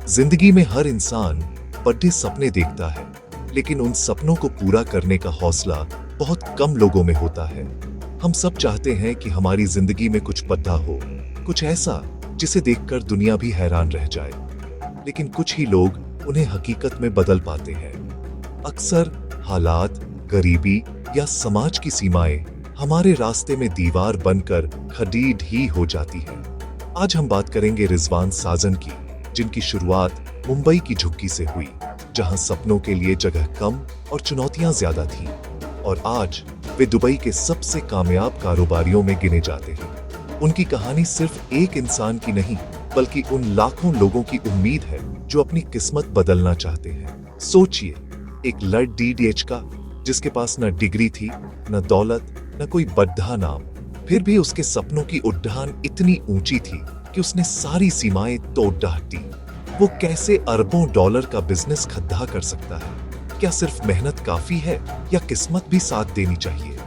जिंदगी में हर इंसान बड़े सपने देखता है, लेकिन उन सपनों को पूरा करने का हौसला बहुत कम लोगों में होता है। हम सब चाहते हैं कि हमारी जिंदगी में कुछ बड़ा हो, कुछ ऐसा जिसे देखकर दुनिया भी हैरान रह जाए। लेकिन कुछ ही लोग उन्हें हकीकत में बदल पाते हैं। अक्सर हालात, गरीबी या समाज की सीमाएं हमारे रास्ते में दीवार बनकर खड़ी ढी हो जाती है। आज हम बात करेंगे रिजवान साजन की, जिनकी शुरुआत मुंबई की झुग्गी से हुई, जहां सपनों के लिए जगह कम और चुनौतियां ज्यादा थीं। और आज वे दुबई के सबसे कामयाब कारोबारियों में गिने जाते हैं। उनकी कहानी सिर्फ एक इंसान की नहीं, बल्कि उन लाखों लोगों की उम्मीद है जो अपनी किस्मत बदलना चाहते हैं। सोचिए, एक लड़ DDH का, जिसके पास न डिग्री थी, न दौलत, न कोई बड़ा नाम, फिर भी उसके सपनों की उड़ान इतनी ऊंची थी कि उसने सारी सीमाएं तोड़ दी। वो कैसे अरबों डॉलर का बिजनेस खड़ा कर सकता है? क्या सिर्फ मेहनत काफी है या किस्मत भी साथ देनी चाहिए?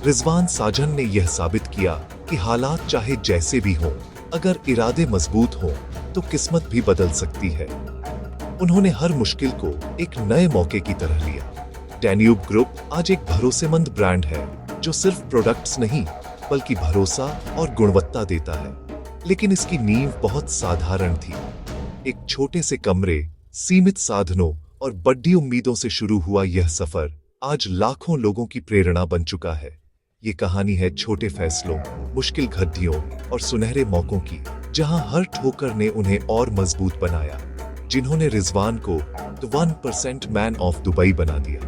रिजवान साजन ने यह साबित किया कि हालात चाहे जैसे भी हों, अगर इरादे मजबूत हों तो किस्मत भी बदल सकती है। उन्होंने हर मुश्किल को एक नए मौके की तरह लिया। डैन्यूब ग्रुप आज एक भरोसेमंद ब्रांड है जो सिर्फ प्रोडक्ट्स नहीं, बल्कि भरोसा और गुणवत्ता देता है। लेकिन इसकी नींव बहुत साधारण थी। एक छोटे से कमरे, सीमित साधनों और बड़ी उम्मीदों से शुरू हुआ यह सफर आज लाखों लोगों की प्रेरणा बन चुका है। ये कहानी है छोटे फैसलों, मुश्किल घड़ियों और सुनहरे मौकों की, जहां हर ठोकर ने उन्हें और मजबूत बनाया, जिन्होंने रिजवान को द 1% मैन ऑफ दुबई बना दिया।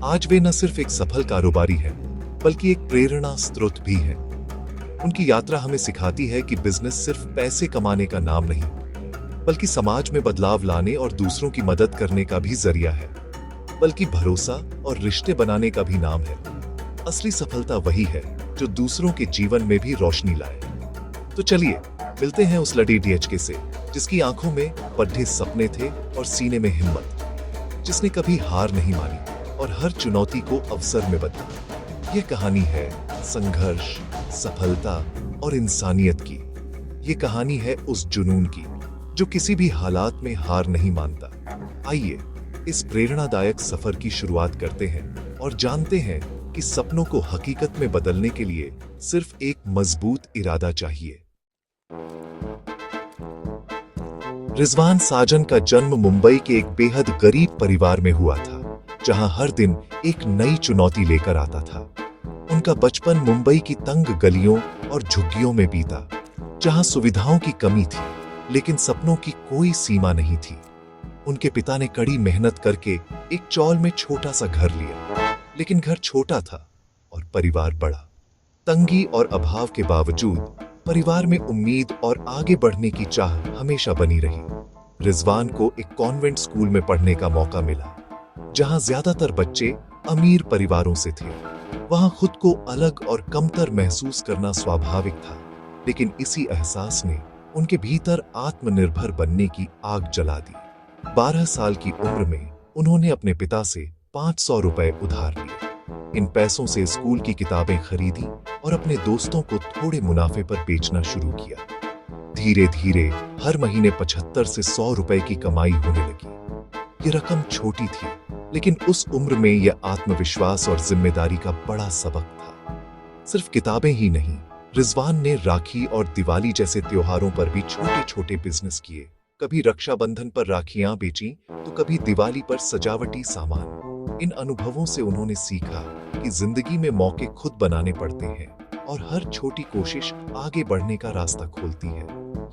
आज वे न सिर्फ एक सफल कारोबारी हैं, बल्कि एक प्रेरणा स्रोत भी हैं। उनकी यात्रा हमें सिखाती है कि बिजनेस सिर्फ पैसे कमाने का नाम नहीं, बल्कि समाज में बदलाव लाने और दूसरों की मदद करने का भी जरिया है, बल्कि भरोसा और रिश्ते बनाने का भी नाम है। असली सफलता वही है जो दूसरों के जीवन में भी रोशनी लाए। तो चलिए मिलते हैं उस लड़ी DHK से, जिसकी आंखों में बड़े सपने थे और सीने में हिम्मत, जिसने कभी हार नहीं मानी और हर चुनौती को अवसर में बदला। यह कहानी है संघर्ष, सफलता और इंसानियत की। ये कहानी है उस जुनून की जो किसी भी हालात में हार नहीं मानता। आइए इस प्रेरणादायक सफर की शुरुआत करते हैं और जानते हैं कि सपनों को हकीकत में बदलने के लिए सिर्फ एक मजबूत इरादा चाहिए। रिजवान साजन का जन्म मुंबई के एक बेहद गरीब परिवार में हुआ था, जहां हर दिन एक नई चुनौती लेकर आता था। उनका बचपन मुंबई की तंग गलियों और झुग्गियों में बीता, जहां सुविधाओं की कमी थी, लेकिन सपनों की कोई सीमा नहीं थी। उनके पिता ने कड़ी मेहनत करके एक चौल में छोटा सा घर लिया, लेकिन घर छोटा था और परिवार बड़ा। तंगी और अभाव के बावजूद परिवार में उम्मीद और आगे बढ़ने की चाह हमेशा बनी रही। रिजवान को एक कॉन्वेंट स्कूल में पढ़ने का मौका मिला, जहां ज्यादातर बच्चे अमीर परिवारों से थे। वहां खुद को अलग और कमतर महसूस करना स्वाभाविक था, लेकिन इसी एहसास ने उनके भीतर आत्मनिर्भर बनने की आग जला दी। 12 साल की उम्र में उन्होंने अपने पिता से 500 रुपए उधार लिए। इन पैसों से स्कूल की किताबें खरीदी और अपने दोस्तों को थोड़े मुनाफे पर बेचना शुरू किया। धीरे धीरे हर महीने 75 से 100 रुपए की कमाई होने लगी। ये रकम छोटी थी, लेकिन उस उम्र में यह आत्मविश्वास और जिम्मेदारी का बड़ा सबक था। सिर्फ किताबें ही नहीं, रिजवान ने राखी और दिवाली जैसे त्योहारों पर भी छोटे छोटे बिजनेस किए। कभी रक्षाबंधन पर राखियां बेची, तो कभी दिवाली पर सजावटी सामान। इन अनुभवों से उन्होंने सीखा कि जिंदगी में मौके खुद बनाने पड़ते हैं और हर छोटी कोशिश आगे बढ़ने का रास्ता खोलती है।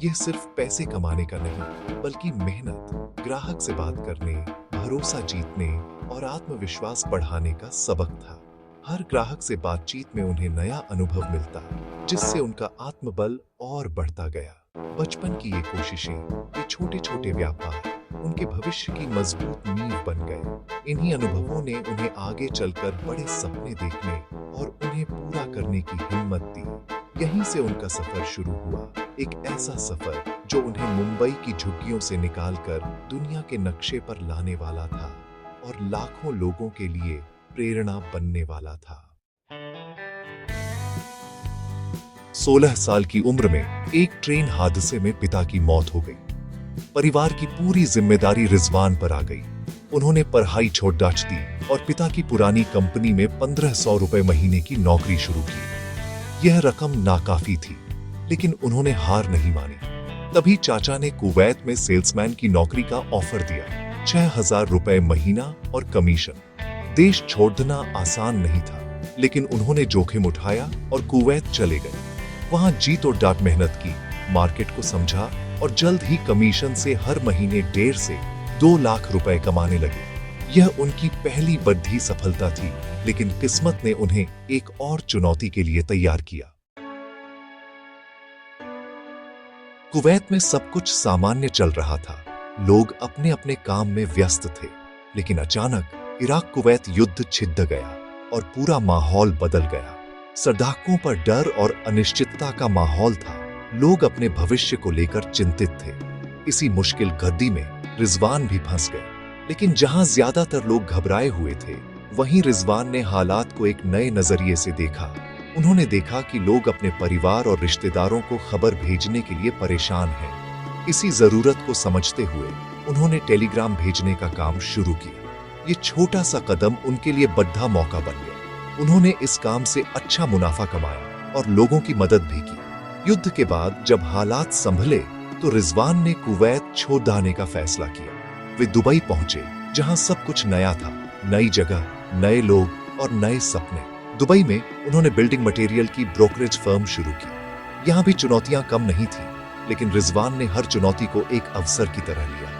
यह सिर्फ पैसे कमाने का नहीं, बल्कि मेहनत, ग्राहक से बात करने, भरोसा जीतने और आत्मविश्वास बढ़ाने का सबक था। हर ग्राहक से बातचीत में उन्हें नया अनुभव मिलता, जिससे उनका आत्मबल और बढ़ता गया। बचपन की ये कोशिशें, ये छोटे छोटे व्यापार उनके भविष्य की मजबूत नींव बन गए। इन्हीं अनुभवों ने उन्हें आगे चलकर बड़े सपने देखने और उन्हें पूरा करने की हिम्मत दी। यहीं से उनका सफर शुरू हुआ, एक ऐसा सफर जो उन्हें मुंबई की झुग्गियों से निकालकर दुनिया के नक्शे पर लाने वाला था और लाखों लोगों के लिए प्रेरणा बनने वाला था। 16 साल की उम्र में एक ट्रेन हादसे में पिता की मौत हो गई। परिवार की पूरी जिम्मेदारी रिजवान पर आ गई। उन्होंने पढ़ाई छोड़ डाच दी और पिता की पुरानी कंपनी में 1500 रुपए महीने की नौकरी शुरू की। यह रकम नाकाफी थी, लेकिन उन्होंने हार नहीं मानी। तभी चाचा ने कुवैत में सेल्समैन की नौकरी का ऑफर दिया, 6000 रुपए महीना और कमीशन। देश छोड़ना आसान नहीं था, लेकिन उन्होंने जोखिम उठाया और कुवैत चले गए। वहां जी तोड़ डांट मेहनत की, मार्केट को समझा और जल्द ही कमीशन से हर महीने 1.5 से 2 लाख रुपए कमाने लगे। यह उनकी पहली बड़ी सफलता थी, लेकिन किस्मत ने उन्हें एक और चुनौती के लिए तैयार किया। कुवैत में सब कुछ सामान्य चल रहा था, लोग अपने अपने काम में व्यस्त थे, लेकिन अचानक इराक कुवैत युद्ध छिड़ गया और पूरा माहौल बदल गया। सदाकों पर डर और अनिश्चितता का माहौल था। लोग अपने भविष्य को लेकर चिंतित थे। इसी मुश्किल घड़ी में रिजवान भी फंस गए, लेकिन जहां ज्यादातर लोग घबराए हुए थे, वहीं रिजवान ने हालात को एक नए नजरिए से देखा। उन्होंने देखा कि लोग अपने परिवार और रिश्तेदारों को खबर भेजने के लिए परेशान हैं। इसी जरूरत को समझते हुए उन्होंने टेलीग्राम भेजने का काम शुरू किया। ये छोटा सा कदम उनके लिए बड़ा मौका बन गया। उन्होंने इस काम से अच्छा मुनाफा कमाया और लोगों की मदद भी की। युद्ध के बाद जब हालात संभले, तो रिजवान ने कुवैत छोड़ देने का फैसला किया। वे दुबई पहुंचे, जहां सब कुछ नया था, नई जगह, नए लोग और नए सपने। दुबई में उन्होंने बिल्डिंग मटेरियल की ब्रोकरेज फर्म शुरू की। यहां भी चुनौतियां कम नहीं थी, लेकिन रिजवान ने हर चुनौती को एक अवसर की तरह लिया।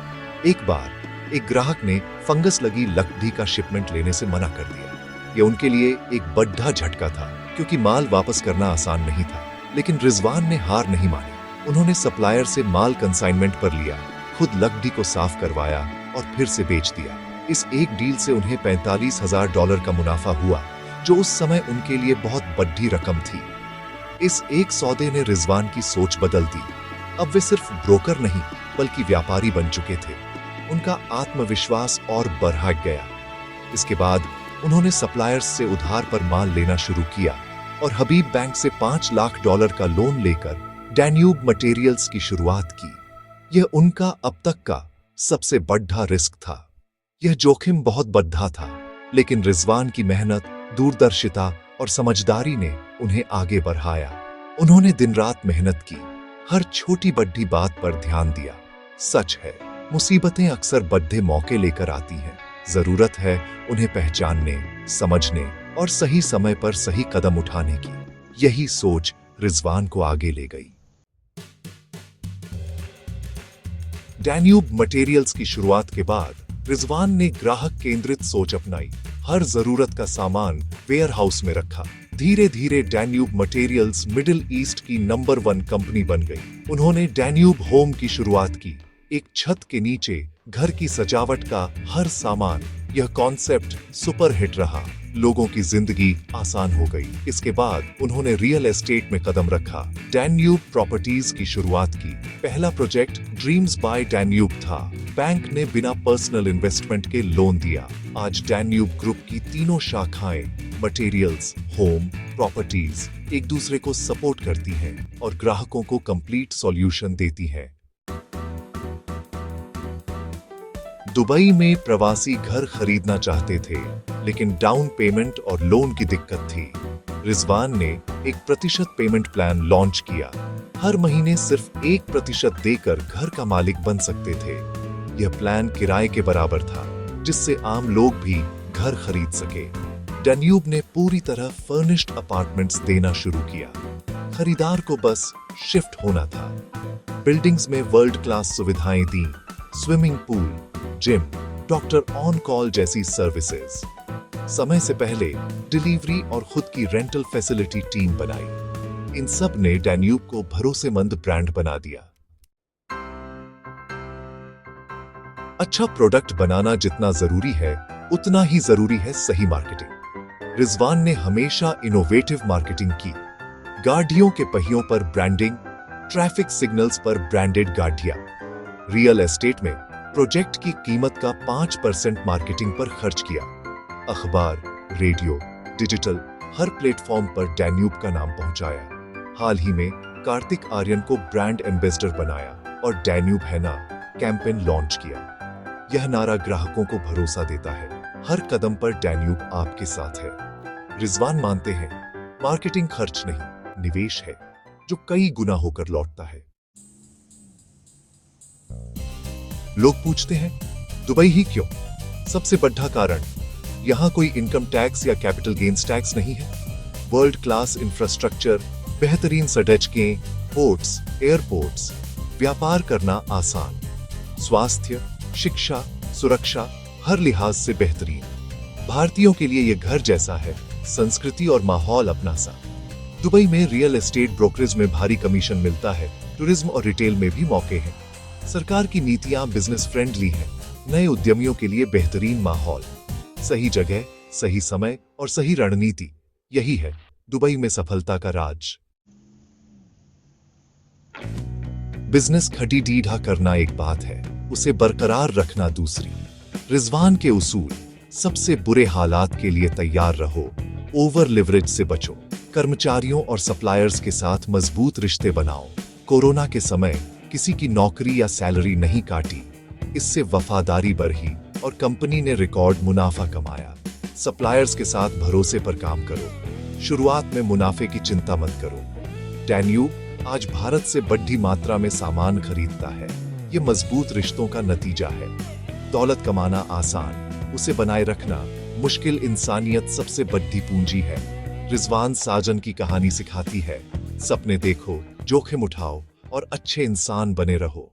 एक बार एक ग्राहक ने फंगस लगी लकड़ी का शिपमेंट लेने से मना कर दिया। यह उनके लिए एक बड़ा झटका था, क्योंकि माल वापस करना आसान नहीं था। लेकिन रिजवान ने हार नहीं मानी। उन्होंने सप्लायर से माल कंसाइनमेंट पर लिया, खुद लकड़ी को साफ करवाया और फिर से बेच दिया। इस एक डील से उन्हें $45,000 का मुनाफा हुआ, जो उस समय उनके लिए बहुत बड़ी रकम थी। इस एक सौदे ने रिजवान की सोच बदल दी। अब वे सिर्फ ब्रोकर नहीं, बल्कि व्यापारी बन चुके थे। उनका आत्मविश्वास और बढ़ गया। इसके बाद उन्होंने सप्लायर्स से उधार पर माल लेना शुरू किया और हबीब बैंक से $5 लाख का लोन लेकर डैन्यूब मटेरियल्स की शुरुआत की। यह उनका अब तक का सबसे बड़ा रिस्क था। यह जोखिम बहुत बड़ा था, लेकिन रिजवान की मेहनत, दूरदर्शिता और समझदारी ने उन्हें आगे बढ़ाया। उन्होंने दिन रात मेहनत की, हर छोटी बड़ी बात पर ध्यान दिया। सच है, मुसीबतें अक्सर बड़े मौके लेकर आती हैं। जरूरत है उन्हें पहचानने, समझने और सही समय पर सही कदम उठाने की। यही सोच रिजवान को आगे ले गई। डैन्यूब मटेरियल्स की शुरुआत के बाद रिजवान ने ग्राहक केंद्रित सोच अपनाई। हर जरूरत का सामान वेयर हाउस में रखा। धीरे धीरे डैन्यूब मटेरियल्स मिडिल ईस्ट की नंबर 1 कंपनी बन गई। उन्होंने डैन्यूब होम की शुरुआत की, एक छत के नीचे घर की सजावट का हर सामान। यह कॉन्सेप्ट सुपर हिट रहा, लोगों की जिंदगी आसान हो गई। इसके बाद उन्होंने रियल एस्टेट में कदम रखा, डैन्यूब प्रॉपर्टीज की शुरुआत की। पहला प्रोजेक्ट ड्रीम्स बाय डैन्यूब था। बैंक ने बिना पर्सनल इन्वेस्टमेंट के लोन दिया। आज डैन्यूब ग्रुप की तीनों शाखाएं मटेरियल्स, होम, प्रॉपर्टीज एक दूसरे को सपोर्ट करती हैं और ग्राहकों को कंप्लीट सॉल्यूशन देती हैं। दुबई में प्रवासी घर खरीदना चाहते थे, लेकिन डाउन पेमेंट और लोन की दिक्कत थी। रिजवान ने 1% पेमेंट प्लान लॉन्च किया। हर महीने सिर्फ 1% देकर घर का मालिक बन सकते थे। यह प्लान किराए के बराबर था, जिससे आम लोग भी घर खरीद सके। डैन्यूब ने पूरी तरह फर्निश्ड अपार्टमेंट्स देना शुरू किया। खरीदार को बस शिफ्ट होना था। बिल्डिंग्स में वर्ल्ड क्लास सुविधाएं दी, swimming pool, gym, doctor on call जैसी सर्विसेज। समय से पहले डिलीवरी और खुद की रेंटल फैसिलिटी टीम बनाई। इन सब ने डैन्यूब को भरोसेमंद ब्रांड बना दिया। अच्छा प्रोडक्ट बनाना जितना जरूरी है, उतना ही जरूरी है सही मार्केटिंग। रिजवान ने हमेशा इनोवेटिव मार्केटिंग की। गाड़ियों के पहियों पर ब्रांडिंग, ट्रैफिक सिग्नल्स पर ब्रांडेड गाड़ियां। रियल एस्टेट में प्रोजेक्ट की कीमत का 5% मार्केटिंग पर खर्च किया। अखबार, रेडियो, डिजिटल हर प्लेटफॉर्म पर डैन्यूब का नाम पहुंचाया। हाल ही में कार्तिक आर्यन को ब्रांड एम्बेसडर बनाया और डैन्यूब है ना कैंपेन लॉन्च किया। यह नारा ग्राहकों को भरोसा देता है, हर कदम पर डैन्यूब आपके साथ है। रिजवान मानते हैं, मार्केटिंग खर्च नहीं, निवेश है जो कई गुना होकर लौटता है। लोग पूछते हैं, दुबई ही क्यों? सबसे बड़ा कारण, यहां कोई इनकम टैक्स या कैपिटल गेन्स टैक्स नहीं है। वर्ल्ड क्लास इंफ्रास्ट्रक्चर, बेहतरीन सड़कें, पोर्ट्स, एयरपोर्ट्स, व्यापार करना आसान, स्वास्थ्य, शिक्षा, सुरक्षा, हर लिहाज से बेहतरीन। भारतीयों के लिए यह घर जैसा है, संस्कृति और माहौल अपना सा। दुबई में रियल एस्टेट ब्रोकरेज में भारी कमीशन मिलता है, टूरिज्म और रिटेल में भी मौके हैं। सरकार की नीतियां बिजनेस फ्रेंडली हैं, नए उद्यमियों के लिए बेहतरीन माहौल, सही जगह, सही समय और सही रणनीति, यही है दुबई में सफलता का राज। बिजनेस खड़ी डीढ़ा करना एक बात है, उसे बरकरार रखना दूसरी। रिजवान के उसूल, सबसे बुरे हालात के लिए तैयार रहो, ओवर लिवरेज से बचो, कर्मचारियों और सप्लायर्स के साथ मजबूत रिश्ते बनाओ। कोरोना के समय किसी की नौकरी या सैलरी नहीं काटी, इससे वफादारी बढ़ी और कंपनी ने रिकॉर्ड मुनाफा कमाया। सप्लायर्स के साथ भरोसे पर काम करो, शुरुआत में मुनाफे की चिंता मत करो। डैन्यूब आज भारत से बड़ी मात्रा में सामान खरीदता है, ये मजबूत रिश्तों का नतीजा है। दौलत कमाना आसान, उसे बनाए रखना मुश्किल। इंसानियत सबसे बड़ी पूंजी है। रिजवान साजन की कहानी सिखाती है, सपने देखो, जोखिम उठाओ और अच्छे इंसान बने रहो।